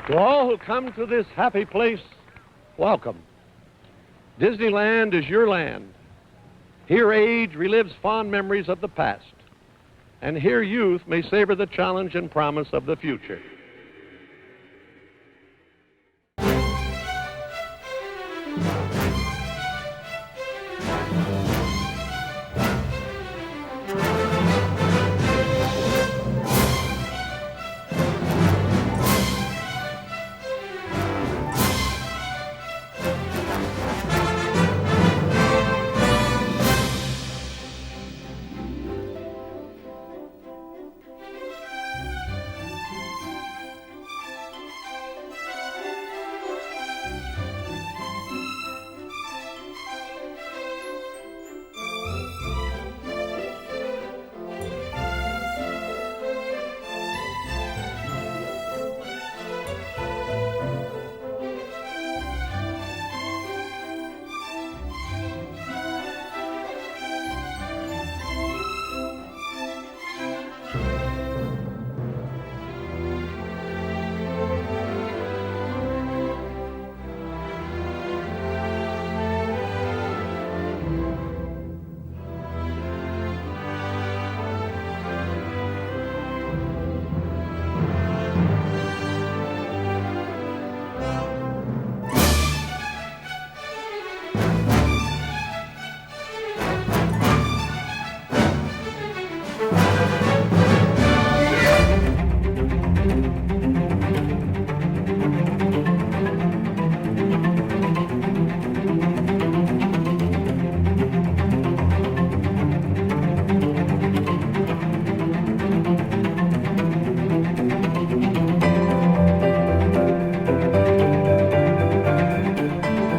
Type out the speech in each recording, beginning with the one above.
To all who come to this happy place, welcome. Disneyland is your land. Here age relives fond memories of the past, and here youth may savor the challenge and promise of the future.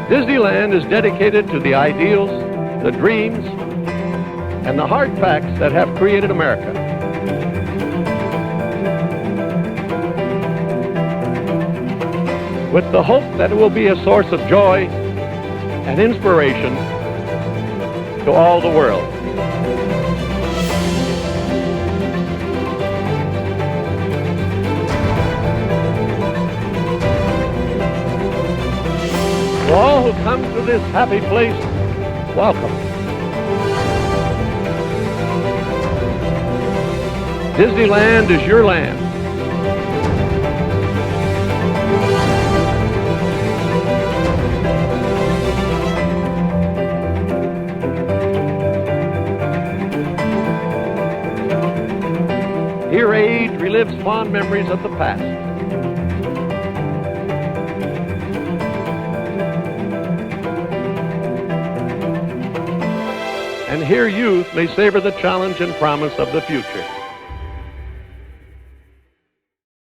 Disneyland is dedicated to the ideals, the dreams, and the hard facts that have created America. With the hope that it will be a source of joy and inspiration to all the world. To all who come to this happy place, welcome. Disneyland is your land. Here age relives fond memories of the past. And here youth may savor the challenge and promise of the future.